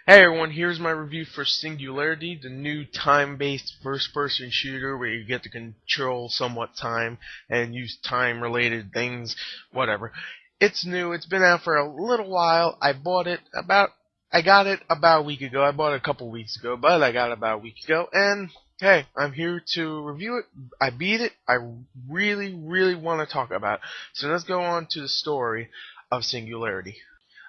Hey everyone, here's my review for Singularity, the new time-based first-person shooter where you get to control somewhat time and use time-related things, whatever. It's new, it's been out for a little while. I got it about a week ago. I bought it a couple weeks ago, but I got it about a week ago, and hey, I'm here to review it. I beat it. I really want to talk about it. So let's go on to the story of Singularity.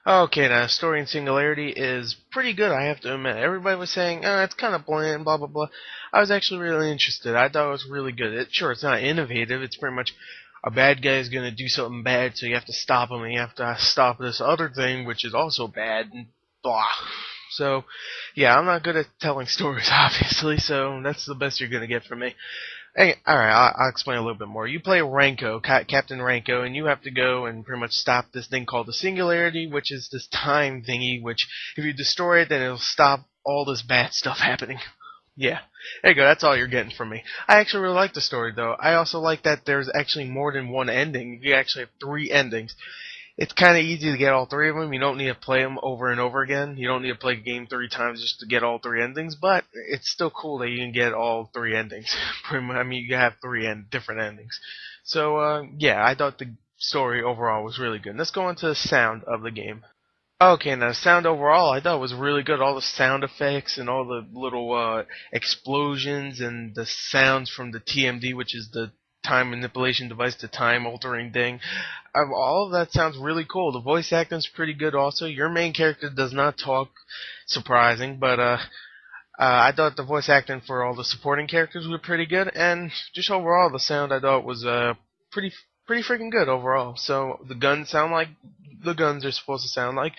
Okay, now story in Singularity is pretty good, I have to admit. Everybody was saying, it's kind of bland, blah blah blah. I was actually really interested. I thought it was really good. Sure, it's not innovative. It's pretty much a bad guy is gonna do something bad, so you have to stop him, and you have to stop this other thing, which is also bad, and blah. So, yeah, I'm not good at telling stories, obviously. So that's the best you're gonna get from me. Hey, alright, I'll explain a little bit more. You play Ranko, Captain Ranko, and you have to go and pretty much stop this thing called the Singularity, which is this time thingy, which if you destroy it, then it'll stop all this bad stuff happening. Yeah, there you go, that's all you're getting from me. I actually really like the story, though. I also like that there's actually more than one ending. You actually have three endings. It's kind of easy to get all three of them. You don't need to play them over and over again. You don't need to play a game three times just to get all three endings, but it's still cool that you can get all three endings. I mean, you have different endings. So, yeah, I thought the story overall was really good. Let's go into the sound of the game. Okay, now the sound overall I thought was really good. All the sound effects and all the little explosions and the sounds from the TMD, which is the time manipulation device, the time altering thing. All of that sounds really cool. The voice acting's pretty good also. Your main character does not talk, surprising, but I thought the voice acting for all the supporting characters were pretty good, and just overall the sound I thought was pretty pretty freaking good overall. So the guns sound like the guns are supposed to sound like.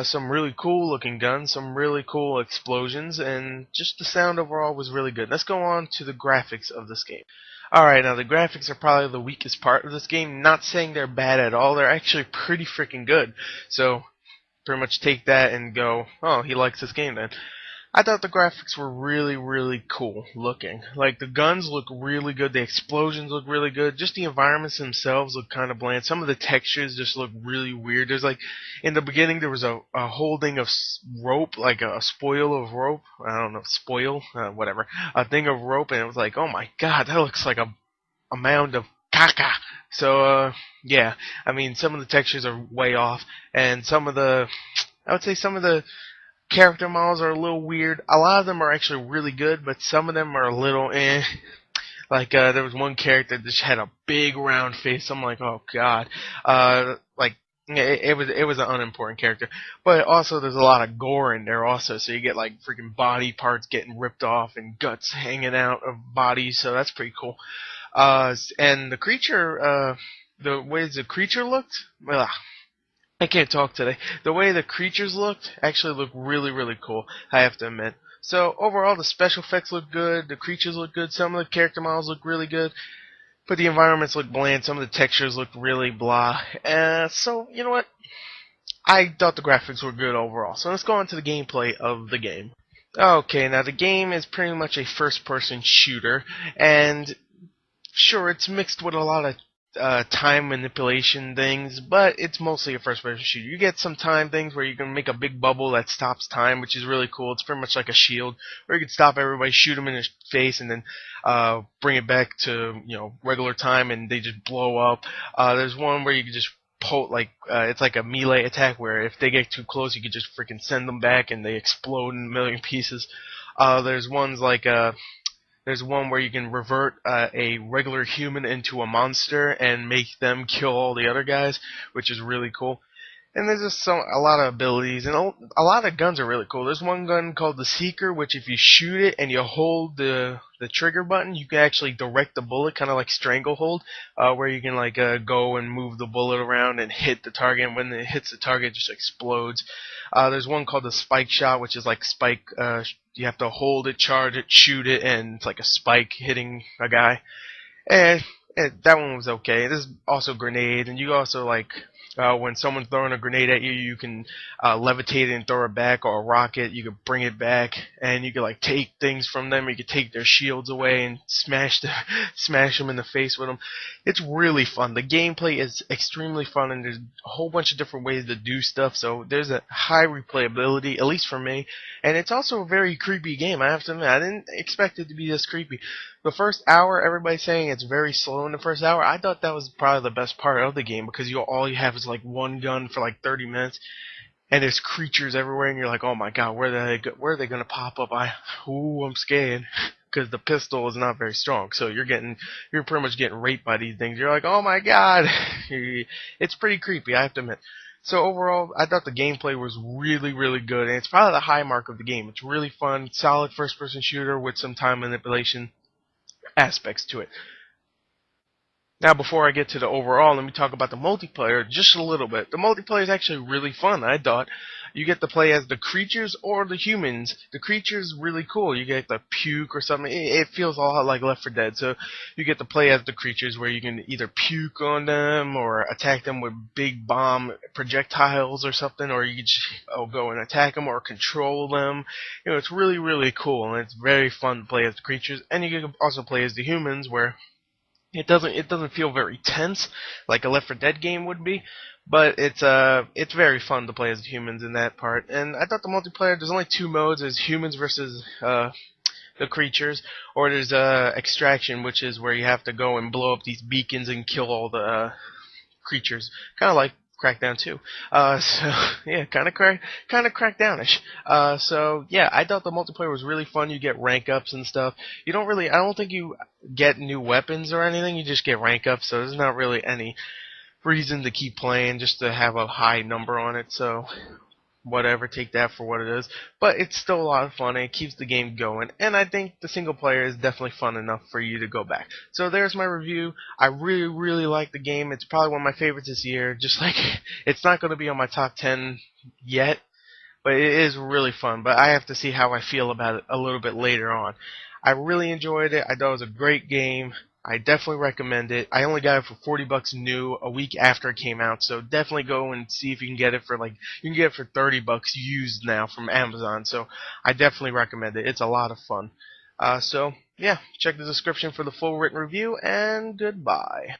Some really cool looking guns, some really cool explosions, and just the sound overall was really good. Let's go on to the graphics of this game. Alright, now the graphics are probably the weakest part of this game. Not saying they're bad at all, they're actually pretty freaking good. So pretty much take that and go, oh, he likes this game then. I thought the graphics were really cool looking. Like, the guns look really good, the explosions look really good, just the environments themselves look kind of bland. Some of the textures just look really weird. There's like, in the beginning there was a holding of rope, like a spoil of rope. I don't know, spoil? Whatever. A thing of rope, and it was like, oh my god, that looks like a mound of caca. So, yeah, I mean, some of the textures are way off, and I would say some of the character models are a little weird. A lot of them are actually really good, but some of them are a little eh. Like, there was one character that just had a big round face. I'm like, oh god. Like, it was an unimportant character. But also, there's a lot of gore in there also, so you get like freaking body parts getting ripped off and guts hanging out of bodies, so that's pretty cool. And the creature, the way the creature looked, ugh, I can't talk today. The way the creatures looked actually looked really cool, I have to admit. So overall, the special effects look good, the creatures look good, some of the character models look really good, but the environments look bland, some of the textures look really blah. So, you know what? I thought the graphics were good overall. So let's go on to the gameplay of the game. Okay, now the game is pretty much a first-person shooter, and sure, it's mixed with a lot of time manipulation things, but it's mostly a first-person shooter. You get some time things where you can make a big bubble that stops time, which is really cool. It's pretty much like a shield, where you can stop everybody, shoot them in the face, and then bring it back to regular time, and they just blow up. There's one where you can just pull it's like a melee attack where if they get too close, you can just freaking send them back, and they explode in a million pieces. There's ones like there's one where you can revert a regular human into a monster and make them kill all the other guys, which is really cool. And there's just a lot of abilities, and a lot of guns are really cool. There's one gun called the Seeker, which if you shoot it and you hold the trigger button, you can actually direct the bullet, kind of like Stranglehold, where you can go and move the bullet around and hit the target, and when it hits the target, it just explodes. There's one called the Spike Shot, which is like spike. You have to hold it, charge it, shoot it, and it's like a spike hitting a guy. And that one was okay. There's also grenade, and you also When someone's throwing a grenade at you, you can levitate it and throw it back, or a rocket. You can bring it back, and you can like take things from them. You can take their shields away and smash them in the face with them. It's really fun. The gameplay is extremely fun, and there's a whole bunch of different ways to do stuff. So there's a high replayability, at least for me. And it's also a very creepy game. I have to admit, I didn't expect it to be this creepy. The first hour, everybody's saying it's very slow in the first hour. I thought that was probably the best part of the game because all you have is like one gun for like 30 minutes, and there's creatures everywhere, and you're like, oh my god, where are they gonna pop up? I'm scared because the pistol is not very strong. So you're pretty much getting raped by these things. You're like, oh my god, it's pretty creepy. I have to admit. So overall, I thought the gameplay was really, really good, and it's probably the high mark of the game. It's really fun, solid first-person shooter with some time manipulation aspects to it. Now, before I get to the overall, let me talk about the multiplayer just a little bit. The multiplayer is actually really fun, I thought. You get to play as the creatures or the humans. The creatures really cool. You get the puke or something. It feels a lot like Left 4 Dead. So you get to play as the creatures where you can either puke on them or attack them with big bomb projectiles or something, or you can just go and attack them or control them. You know, it's really, really cool, and it's very fun to play as the creatures. And you can also play as the humans where it doesn't feel very tense like a Left 4 Dead game would be, but it's very fun to play as humans in that part. And I thought the multiplayer, there's only two modes: there's humans versus the creatures, or there's extraction, which is where you have to go and blow up these beacons and kill all the creatures, kind of like Crackdown 2. So yeah, kind of Crackdownish. So yeah, I thought the multiplayer was really fun. You get rank ups and stuff. I don't think you get new weapons or anything. You just get rank ups. So there's not really any reason to keep playing just to have a high number on it. So whatever, take that for what it is. But it's still a lot of fun, and it keeps the game going, and I think the single player is definitely fun enough for you to go back. So there's my review. I really, really like the game. It's probably one of my favorites this year. Just like, it's not going to be on my top 10 yet, but it is really fun. But I have to see how I feel about it a little bit later on. I really enjoyed it. I thought it was a great game. I definitely recommend it. I only got it for $40 new a week after it came out, so definitely go and see if you can get it for you can get it for $30 used now from Amazon. So I definitely recommend it. It's a lot of fun. So yeah, check the description for the full written review, and goodbye.